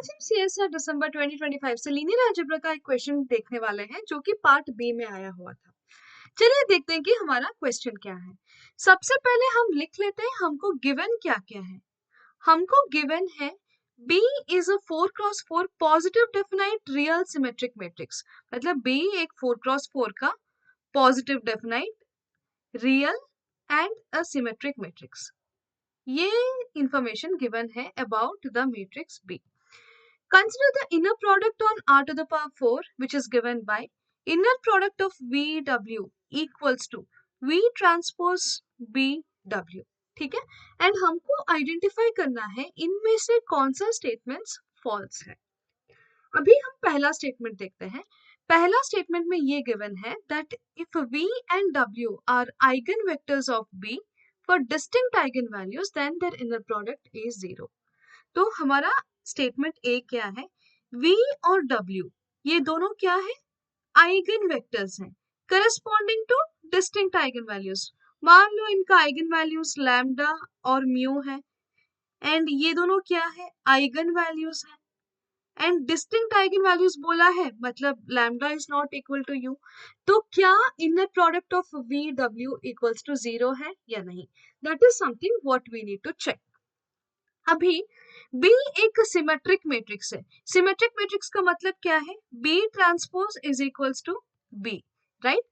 आज हम सीएसआर दिसंबर 2025 से लीनियर अलजेब्रा का एक क्वेश्चन देखने वाले हैं जो कि पार्ट बी में आया हुआ था। चलिए देखते हैं कि हमारा क्वेश्चन क्या है। सबसे पहले हम लिख लेते हैं हमको गिवन क्या क्या है। हमको गिवन है B is a 4x4 positive definite real symmetric matrix. मतलब B एक 4x4 का positive definite real and a symmetric matrix. ये इंफॉर्मेशन गिवन है about the matrix B. Consider the inner product on r to the power 4 which is given by inner product of VW equals to V transpose BW. ठीक है, and हमको identify करना है इनमें से कौन सा स्टेटमेंट्स फॉल्स है। अभी हम पहला स्टेटमेंट देखते हैं। पहला स्टेटमेंट में ये गिवन है that if V and W are eigenvectors of B for distinct eigenvalues then their inner product is 0। तो हमारा स्टेटमेंट ए क्या है, V और W ये दोनों क्या है, आइगन वेक्टर्स हैं corresponding to distinct eigenvalues. मान लो इनका आइगन वैल्यूज लैम्डा और म्यू है एंड ये दोनों क्या है, आइगन वैल्यूज है एंड डिस्टिंक्ट आइगन वैल्यूज बोला है मतलब lambda is not equal to u. तो क्या inner product of VW equals to 0 है या नहीं, that is something what we need to check. अभी B एक सिमेट्रिक मैट्रिक्स है। सिमेट्रिक मैट्रिक्स का मतलब क्या है, B transpose is equals to B, right.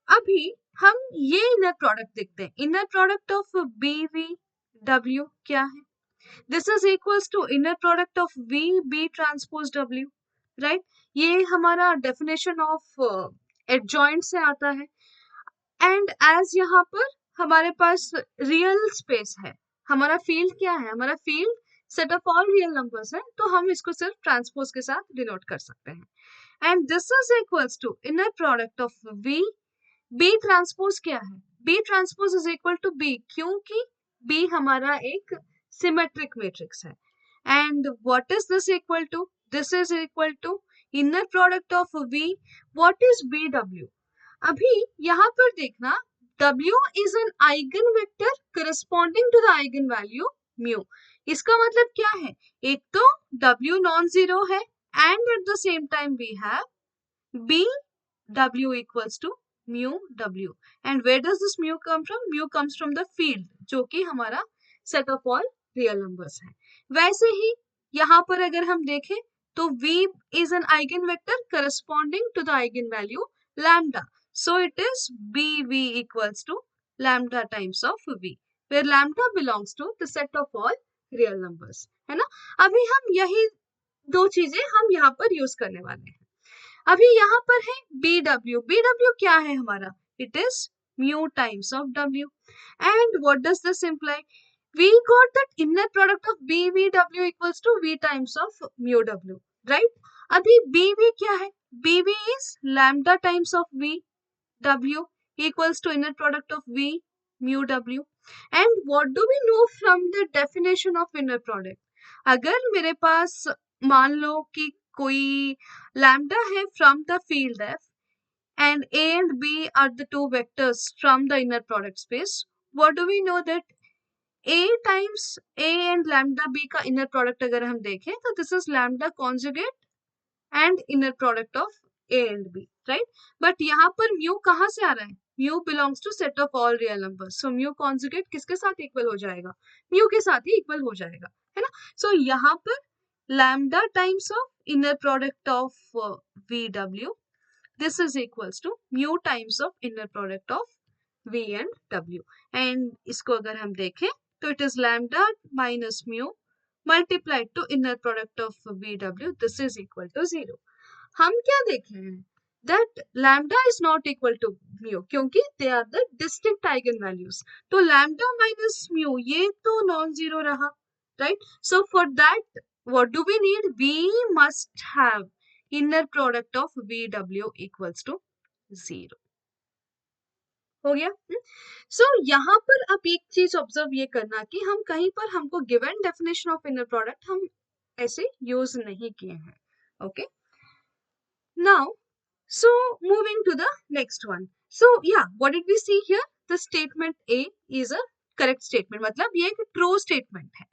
अभी हम ये इनर प्रोडक्ट देखते हैं। इनर प्रोडक्ट ऑफ BV क्या है, this is equals to inner product of VB transpose W, right. ये हमारा डेफिनेशन ऑफ एडजॉइंट से आता है एंड एज यहाँ पर हमारे पास रियल स्पेस है। हमारा फील्ड क्या है, हमारा field set of all real numbers है, तो हम इसको सिर्फ ट्रांसपोज के साथ डिनोट कर सकते हैं। And this is equals to inner product of B transpose क्या है, B transpose is equal to B क्योंकि B हमारा एक सिमेट्रिक मैट्रिक्स है। And what is this equal to, this is equal to inner product of V, what is BW। अभी यहाँ पर देखना W is an eigenvector corresponding to the eigenvalue mu। इसका मतलब क्या है, एक तो W नॉन जीरो है and at the same time we have BW equals to mu W। and where does this mu come from, mu comes from the field जो कि हमारा set of all real numbers है। वैसे ही यहाँ पर अगर हम देखें तो V is an eigenvector corresponding to the eigenvalue lambda, so it is BV equals to lambda times of V, where lambda belongs to the set of all real numbers, है ना। अभी हम यही दो चीजें हम यहाँ पर यूज करने वाले हैं। अभी यहाँ पर है BW क्या है हमारा, it is mu times of W। and what does this imply, we got that inner product of BVW equals to V times of mu W, right। अभी BV क्या है, BV is lambda times of VW equals to inner product of V mu W। and what do we know from the definition of inner product, अगर मेरे पास मान लो कि कोई lambda है from the field F and A and B are the two vectors from the inner product space, what do we know that A times A and lambda B का inner product अगर हम देखें तो this is lambda conjugate and inner product of A and B, right। but यहाँ पर mu कहाँ से आ रहा है, mu belongs to set of all real numbers, so mu conjugate किसके साथ इक्वल हो जाएगा, mu के साथ ही इक्वल हो जाएगा, है ना। so यहाँ पर lambda times of inner product of VW, this is equals to mu times of inner product of V and W। and इसको अगर हम देखें तो it is lambda minus mu multiplied to inner product of VW, this is equal to 0। हम क्या देखे हैं, that lambda is not equal to mu क्योंकि they are the distinct eigenvalues, तो lambda minus mu ये तो नॉन जीरो रहा, right। so for that what do we need, we must have inner product of VW equals to 0। हो गया। सो यहाँ पर अब एक चीज ऑब्जर्व ये करना कि हम कहीं पर हमको given definition of inner product हम ऐसे यूज नहीं किए हैं, okay. Now so moving to the next one, so yeah, what did we see here, the statement A is a correct statement, मतलब ये एक ट्रू स्टेटमेंट है।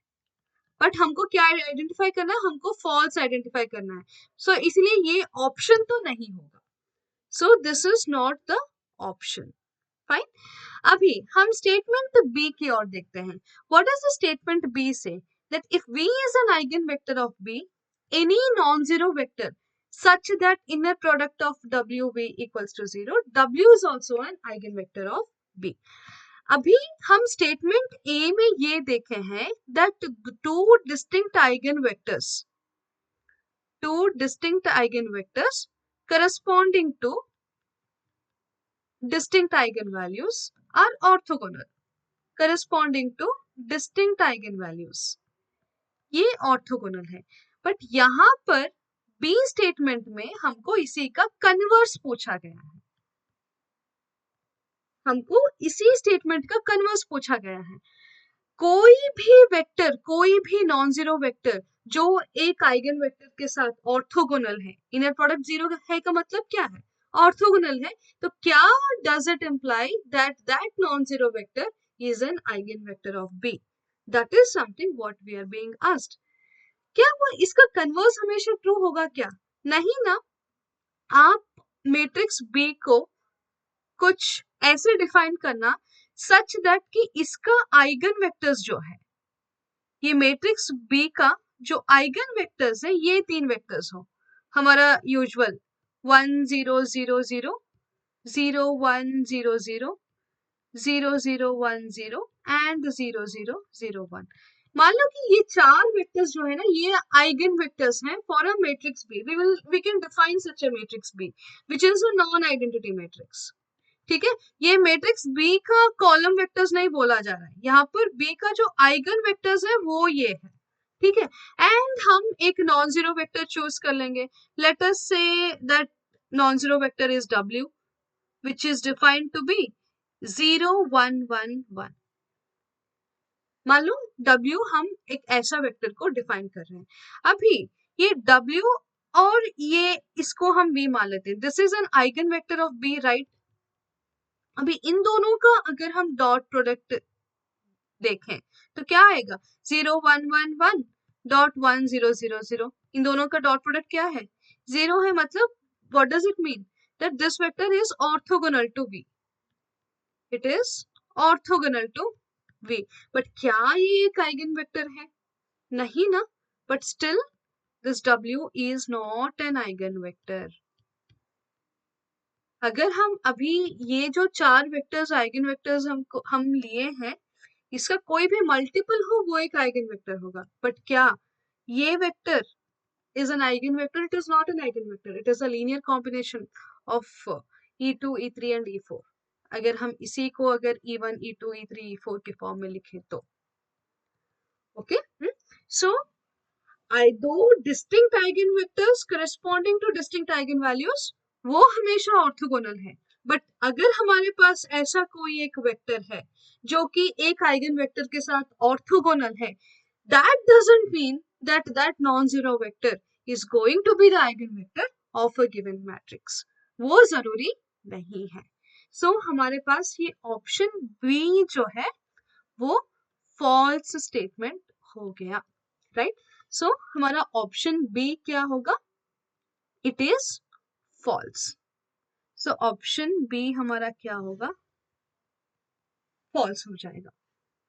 बट हमको क्या आइडेंटिफाई करना है, हमको फॉल्स आइडेंटिफाई करना है. सो इसलिए ये ऑप्शन तो नहीं होगा. So this is not the option. Fine. अभी हम स्टेटमेंट बी की ओर देखते हैं. What does the statement B say? That if v is an eigenvector of b, any non-zero vector such that inner product of wv equals to 0, w is also an eigenvector of b. अभी हम statement A में ये देखे हैं that two distinct eigenvectors corresponding to distinct eigenvalues are orthogonal. Corresponding to distinct eigenvalues, ये orthogonal है. But यहाँ पर बी स्टेटमेंट में हमको इसी का कन्वर्स पूछा गया है. हमको इसी स्टेटमेंट का कन्वर्स पूछा गया है. कोई भी वेक्टर, कोई भी नॉन जीरो वेक्टर जो एक आइगन वेक्टर के साथ ऑर्थोगोनल है, इनर प्रोडक्ट जीरो है का मतलब क्या है? ऑर्थोगोनल है. तो क्या does it imply that non zero vector is an eigenvector of B? That is something what we are being asked. क्या वो इसका कन्वर्स हमेशा ट्रू होगा क्या? नहीं ना. आप मैट्रिक्स B को कुछ ऐसे डिफाइन करना सच दैट कि इसका आइगन वेक्टर्स जो है, ये मैट्रिक्स B का जो आइगन वेक्टर्स है, ये तीन वेक्टर्स हो. हमारा यूजुअल 1 0 0 0 0 1 0 0 0 0 1 0 एंड 0 0 0 1. मान लो कि ये चार वेक्टर्स जो है ना, ये आइगन वेक्टर्स हैं for a matrix B. We can define such a matrix B which is a non identity matrix. ठीक है. ये मैट्रिक्स बी का कॉलम वेक्टर्स नहीं बोला जा रहा है, यहाँ पर बी का जो आइगन वेक्टर्स है वो ये है. ठीक है. एंड हम एक नॉन जीरो वेक्टर चूज कर लेंगे. Let us say that non zero vector is w which is defined to be 0 1 1 1. मान लो W हम एक ऐसा वेक्टर को डिफाइन कर रहे हैं. अभी ये W और ये इसको हम V मान लेते हैं. This is an eigen vector of B, right? अभी इन दोनों का अगर हम डॉट प्रोडक्ट देखें तो क्या आएगा? 0 1 1 1 डॉट 1 0 0 0. इन दोनों का डॉट प्रोडक्ट क्या है? 0 है. मतलब what does it mean? That this vector is orthogonal to V. It is orthogonal to V. But क्या ये एक आइगन वेक्टर है? नहीं ना. But still this W is not an eigenvector. अगर हम अभी ये जो चार वेक्टर्स आइगन वेक्टर्स हम लिए हैं, इसका कोई भी मल्टीपल हो वो एक आइगन वेक्टर होगा. बट क्या ये vector is an eigenvector? It is not an eigenvector. It is a linear combination of E2, E3 and E4. अगर हम इसी को अगर E1, E2, E3, E4 के फॉर्म में लिखें तो ओके. सो दो distinct eigenvectors corresponding to distinct eigenvalues, वो हमेशा ऑर्थोगोनल है. बट अगर हमारे पास ऐसा कोई एक वेक्टर है जो कि एक आइगन वेक्टर के साथ ऑर्थोगोनल है, that doesn't mean that non-zero vector is going to be the eigenvector of a given matrix. वो जरूरी नहीं है. सो हमारे पास ये ऑप्शन बी जो है वो फॉल्स स्टेटमेंट हो गया, राइट? सो हमारा ऑप्शन बी क्या होगा? It is false. So option B हमारा क्या होगा? फॉल्स हो जाएगा,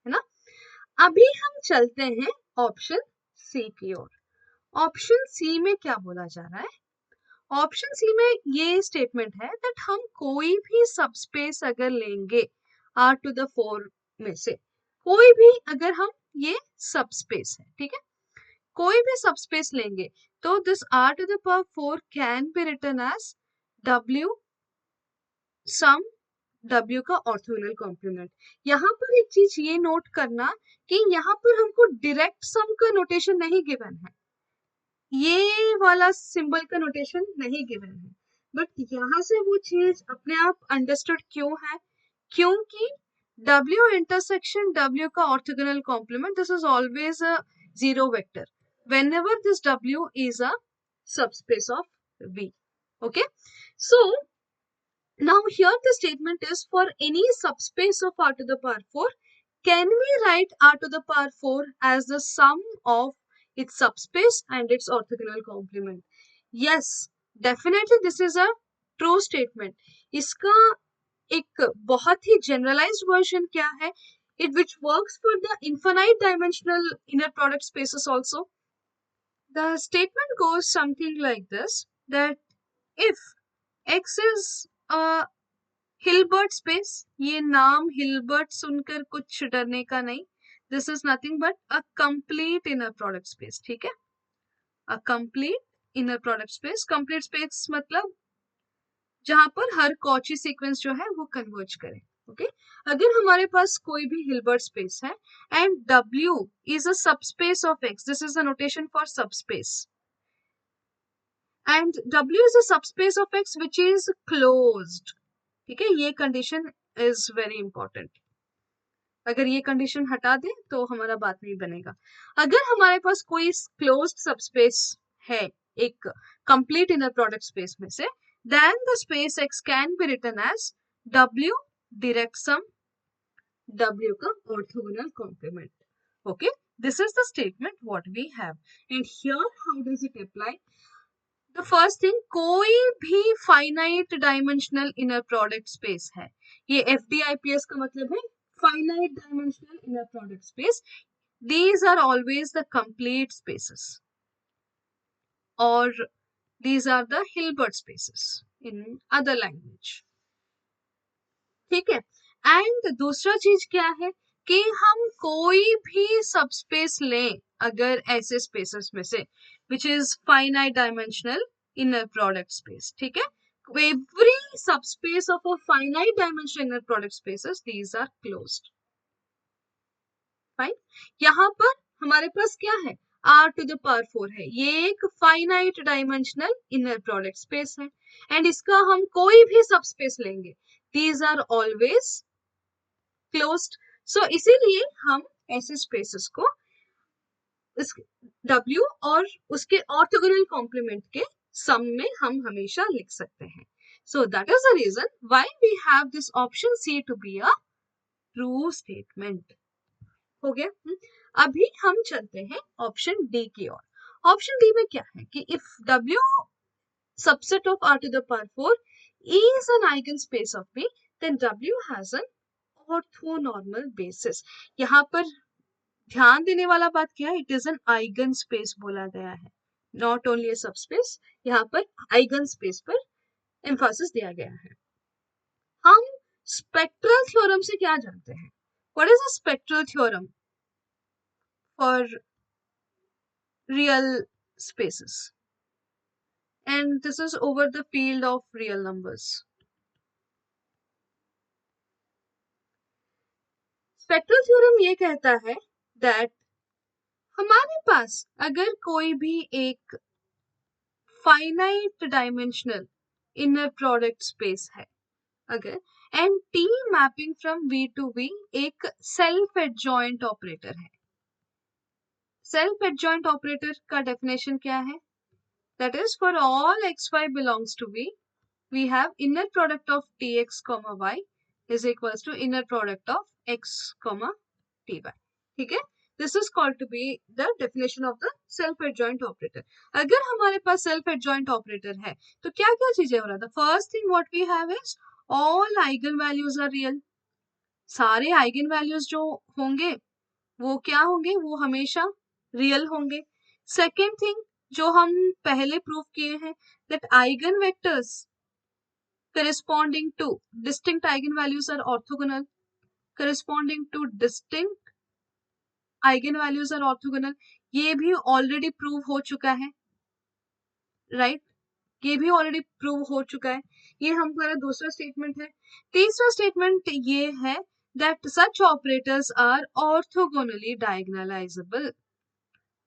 है ना. अभी हम चलते हैं ऑप्शन सी की ओर. ऑप्शन सी में क्या बोला जा रहा है? ऑप्शन सी में ये स्टेटमेंट है दैट हम कोई भी सबस्पेस अगर लेंगे R to the 4 में से, कोई भी अगर हम ये सबस्पेस है, ठीक है, कोई भी सबस्पेस लेंगे तो this R to the power 4 can be written as W sum W का ऑर्थोगोनल कॉम्प्लीमेंट. यहाँ पर एक चीज ये नोट करना कि यहाँ पर हमको डायरेक्ट सम का नोटेशन नहीं गिवन है, ये वाला सिंबल का नोटेशन नहीं गिवन है. बट यहाँ से वो चीज अपने आप अंडरस्टूड क्यों है? क्योंकि W इंटरसेक्शन W का orthogonal complement, this is always a zero vector whenever this W is a subspace of V. Okay, so now here the statement is for any subspace of R to the power 4 Can we write r to the power 4 as the sum of its subspace and its orthogonal complement? Yes, definitely this is a true statement. इसका एक बहुत ही generalized version क्या है? It which works for the infinite dimensional inner product spaces also. The statement goes something like this, that if X is a Hilbert space, ये नाम Hilbert सुनकर कुछ डरने का नहीं, this is nothing but a complete inner product space, ठीक है? A complete inner product space. Complete space मतलब जहां पर हर कॉची सीक्वेंस जो है वो कन्वर्ज करे. ओके, अगर हमारे पास कोई भी हिल्बर्ट स्पेस है and W is a subspace of X, this is the notation for subspace, and W is a subspace of X which is closed. ठीक है, ये कंडीशन इज वेरी इंपॉर्टेंट. अगर ये कंडीशन हटा दे तो हमारा बात नहीं बनेगा. अगर हमारे पास कोई क्लोज्ड सबस्पेस है एक कंप्लीट इनर प्रोडक्ट स्पेस में से, then the space X can be written as W direct sum W का orthogonal complement. Okay, this is the statement what we have, and here how does it apply? The first thing, कोई भी finite dimensional inner product space है. ये FDIPS का मतलब है finite dimensional inner product space. These are always the complete spaces, or these are the Hilbert spaces in other language. ठीक है, and दूसरा चीज क्या है कि हम कोई भी सबस्पेस लें अगर ऐसे स्पेसेस में से which is finite dimensional inner product space. ठीक है, every subspace of a finite dimensional inner product spaces, these are closed. Fine, यहाँ पर हमारे पास क्या है, r to the power 4 है, ये एक finite dimensional inner product space है, एंड इसका हम कोई भी सबस्पेस लेंगे, these are always closed. So इसीलिए हम ऐसे स्पेसेस को इस W और उसके ऑर्थोगोनल कॉम्प्लीमेंट के सम में हम हमेशा लिख सकते हैं. So that is the reason why we have this option C to be a true statement. हो गया. अभी हम चलते हैं ऑप्शन डी की ओर. ऑप्शन डी में क्या है कि if W subset of r to the power 4 is an eigenspace of B, then W has an orthonormal basis. यहाँ पर ध्यान देने वाला बात क्या है, it is an eigen space बोला गया है, नॉट ओनली ए सबस्पेस. यहाँ पर आइगन स्पेस पर एम्फासिस दिया गया है. हम स्पेक्ट्रल थ्योरम से क्या जानते हैं? What is a spectral theorem for real spaces, and this is over the field of real numbers. Spectral theorem ये कहता है that हमारे पास अगर कोई भी एक finite dimensional inner product space है अगर, and T mapping from V to V एक सेल्फ एडजॉइंट ऑपरेटर है. सेल्फ एडजॉइंट ऑपरेटर का डेफिनेशन क्या है? That is, for all xy belongs to V, we have inner product of tx comma y is equals to inner product of x comma ty. ठीक है, this is called to be the definition of the self adjoint operator. अगर हमारे पास self adjoint operator है तो क्या क्या चीजें हो रहा था? First thing what we have is all eigen values are real. सारे eigen values जो होंगे वो क्या होंगे, वो हमेशा रियल होंगे. सेकेंड थिंग जो हम पहले प्रूव किए हैं, that eigen vectors corresponding to distinct eigenvalues are orthogonal, corresponding to distinct eigenvalues are orthogonal. ये भी ऑलरेडी प्रूव हो चुका है, राइट ये भी ऑलरेडी प्रूव हो चुका है. ये हमारा दूसरा स्टेटमेंट है. तीसरा स्टेटमेंट ये है that such operators are orthogonally diagonalizable.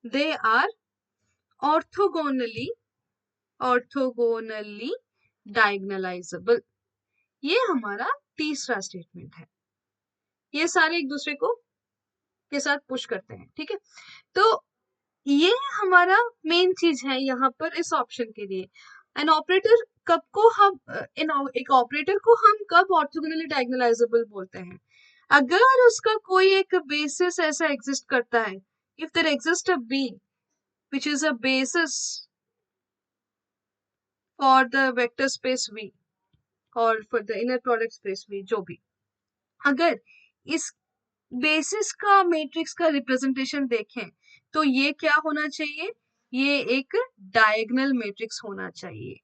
They are orthogonally diagonalizable. ये हमारा तीसरा स्टेटमेंट है. ये सारे एक दूसरे को के साथ पुश करते हैं. ठीक है, तो ये हमारा मेन चीज है यहाँ पर इस ऑप्शन के लिए. एन ऑपरेटर कब को हम एक ऑपरेटर को हम कब ऑर्थोगोनली डायगोनलाइजेबल बोलते हैं? अगर उसका कोई एक बेसिस ऐसा एग्जिस्ट करता है, if there exist a B which is a basis for the vector space V or for the inner product space V, जो भी, अगर इस बेसिस का मैट्रिक्स का रिप्रेजेंटेशन देखें तो ये क्या होना चाहिए, ये एक डायगोनल मैट्रिक्स होना चाहिए।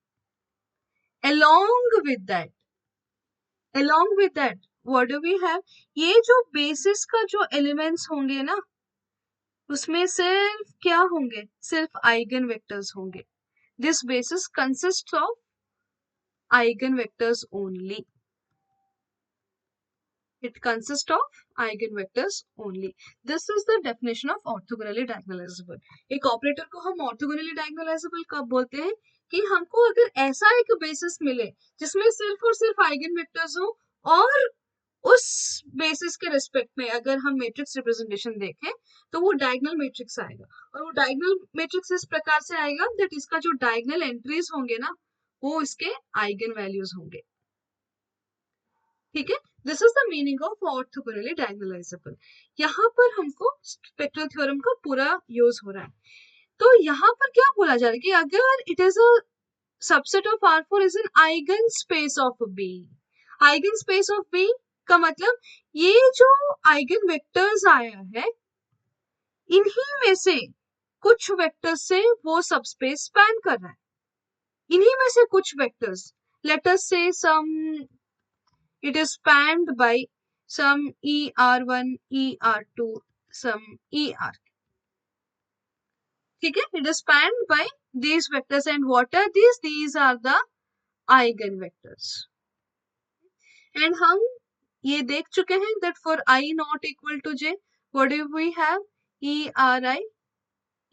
along with that what do we have, ये जो बेसिस का जो एलिमेंट्स होंगे ना, उसमें सिर्फ क्या होंगे, सिर्फ आइगन वेक्टर्स होंगे। This basis consist of eigen vectors only, it consists of eigenvectors only. This is the definition of orthogonally diagonalizable. एक ऑपरेटर को हम orthogonally diagonalizable कब बोलते हैं, कि हमको अगर ऐसा एक बेसिस मिले जिसमें सिर्फ और सिर्फ आइगनवेक्टर्स हो, और उस बेसिस के रिस्पेक्ट में अगर हम मैट्रिक्स रिप्रेजेंटेशन देखें तो वो डायगोनल मैट्रिक्स आएगा, और वो डायगोनल मैट्रिक्स इस प्रकार से आएगा दैट इसका जो डायगोनल एंट्रीज होंगे ना, वो इसके आइगन वैल्यूज होंगे। ठीक है, this is the meaning of orthogonally diagonalisable. यहाँ पर हमको स्पेक्ट्रल थ्योरम का पूरा यूज हो रहा है। तो यहाँ पर क्या बोला जा रहा है कि अगर it is a subset of R4 is an eigen space of B, eigen space of B का मतलब ये जो आइगन वेक्टर्स आया है इन्हीं में से कुछ वेक्टर्स से वो सबस्पेस स्पैन कर रहा है, इन्हीं में से कुछ वेक्टर्स, लेट अस से सम it is spanned by some ER1, ER2, some ER. ठीक है, it is spanned by these vectors, and what are these? These are the eigenvectors. And हम ये देख चुके हैं that for I not equal to J, what do we have? ERI,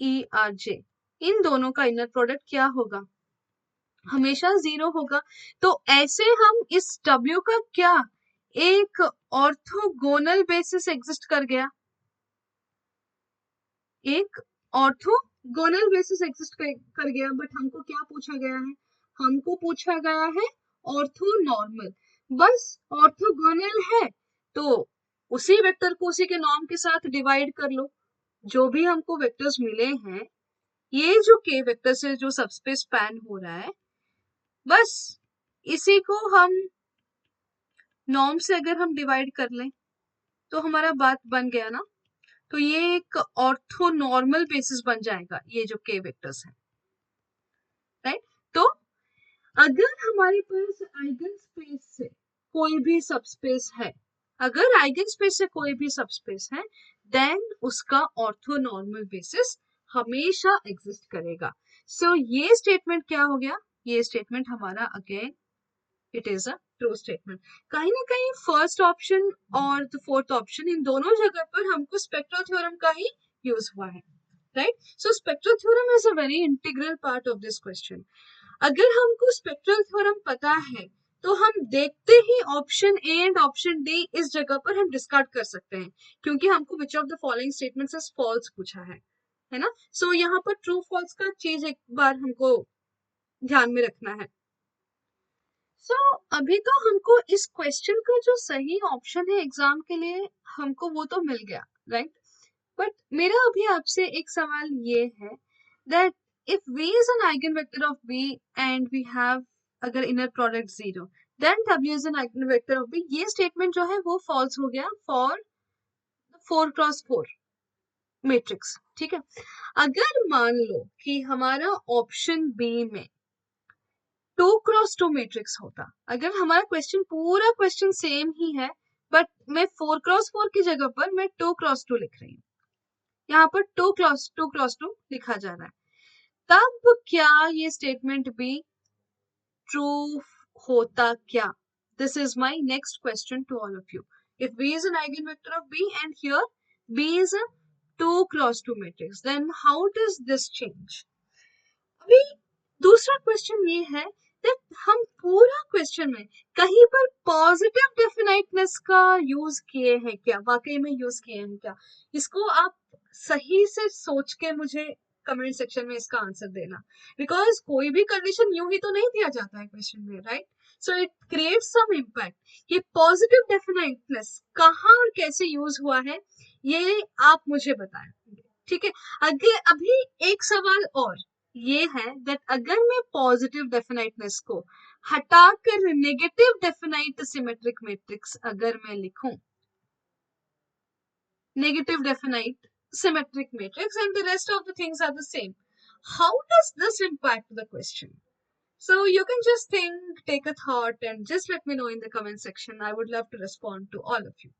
ERJ. इन दोनों का inner product क्या होगा, हमेशा 0 होगा। तो ऐसे हम इस W का क्या एक ऑर्थोगोनल बेसिस एग्जिस्ट कर गया, एक ऑर्थोगोनल बेसिस एग्जिस्ट कर गया, बट हमको क्या पूछा गया है, हमको पूछा गया है ऑर्थोनॉर्मल। बस ऑर्थोगोनल है तो उसी वेक्टर को उसी के नॉर्म के साथ डिवाइड कर लो। जो भी हमको वेक्टर्स मिले हैं, ये जो के वेक्टर से जो सबस्पेस स्पैन हो रहा है, बस इसी को हम नॉर्म से अगर हम डिवाइड कर लें तो हमारा बात बन गया ना। तो ये एक ऑर्थोनॉर्मल बेसिस बन जाएगा, ये जो के वेक्टर्स हैं, राइट। तो अगर हमारे पास आइगन स्पेस से कोई भी सबस्पेस है, अगर आइगन स्पेस से कोई भी सबस्पेस है, देन उसका ऑर्थोनॉर्मल बेसिस हमेशा एग्जिस्ट करेगा। सो ये स्टेटमेंट क्या हो गया, ये स्टेटमेंट हमारा again it is a true statement. कहीं ना कहीं फर्स्ट ऑप्शन और द फोर्थ ऑप्शन, इन दोनों जगह पर हमको स्पेक्ट्रल थ्योरम का ही यूज हुआ है, right. So spectral theorem is a very integral part of this question. अगर हमको स्पेक्ट्रल थ्योरम पता है तो हम देखते ही option A and option D इस जगह पर हम डिस्कार्ड कर सकते हैं, क्योंकि हमको which of the following statements is false पूछा है ना। सो यहाँ पर ट्रू फॉल्स का चीज एक बार हमको ध्यान में रखना है। सो अभी तो हमको इस क्वेश्चन का जो सही ऑप्शन है एग्जाम के लिए, हमको वो तो मिल गया, राइट। बट मेरा अभी आपसे एक सवाल ये है that if V is an eigenvector of B and we have अगर inner product 0, then W is an eigenvector of B, ये स्टेटमेंट जो है वो फॉल्स हो गया फॉर 4x4 मैट्रिक्स। ठीक है, अगर मान लो कि हमारा ऑप्शन बी में 2x2 मैट्रिक्स होता, अगर हमारा क्वेश्चन पूरा क्वेश्चन सेम ही है बट मैं 4x4 की जगह पर मैं 2x2 लिख रही हूँ, यहाँ पर 2x2 लिखा जा रहा है, तब क्या ये स्टेटमेंट भी ट्रू होता क्या? This is my next question to all of you. If B is an eigenvector of B and here B is a 2x2 matrix, then how does this change? अभी दूसरा क्वेश्चन ये है that हम पूरा question में कहीं पर positive डेफिनाइटनेस का यूज किए हैं क्या, वाकई में यूज किए हैं क्या? इसको आप सही से सोच के मुझे कमेंट सेक्शन में इसका आंसर देना, बिकॉज कोई भी कंडीशन यूं ही तो नहीं दिया जाता है क्वेश्चन में, right? So it creates some impact. ये पॉजिटिव डेफिनेटनेस कहाँ और कैसे यूज हुआ है ये आप मुझे बताएंगे, ठीक है? अगर अभी एक सवाल और ये है दैट अगर मैं पॉजिटिव डेफिनेटनेस को हटाकर नेगेटिव डेफिनाइट सिमेट्रिक मैट्रिक्स अगर मैं लिखूं, negative definite symmetric matrix and the rest of the things are the same, how does this impact the question? So you can just think, take a thought and just let me know in the comment section. I would love to respond to all of you.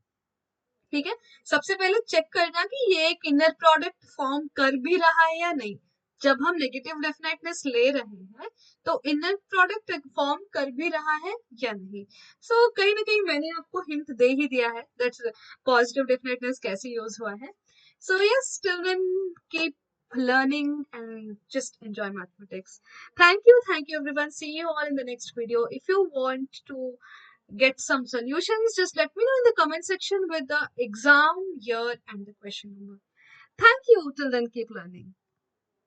ठीक है? सबसे पहले check करना कि ये एक inner product form कर भी रहा है या नहीं। जब हम नेगेटिव डेफिनेटनेस ले रहे हैं तो इनर प्रोडक्ट फॉर्म कर भी रहा है या नहीं। सो कहीं ना कहीं मैंने आपको हिंट दे ही दिया है दैट्स पॉजिटिव डेफिनेटनेस कैसे यूज हुआ है। So yes, till then keep learning and just enjoy mathematics. Thank you everyone. See you all in the next video. If you want to get some solutions, just let me know in the comment section with the exam year and the question number. Thank you. Till then, keep learning.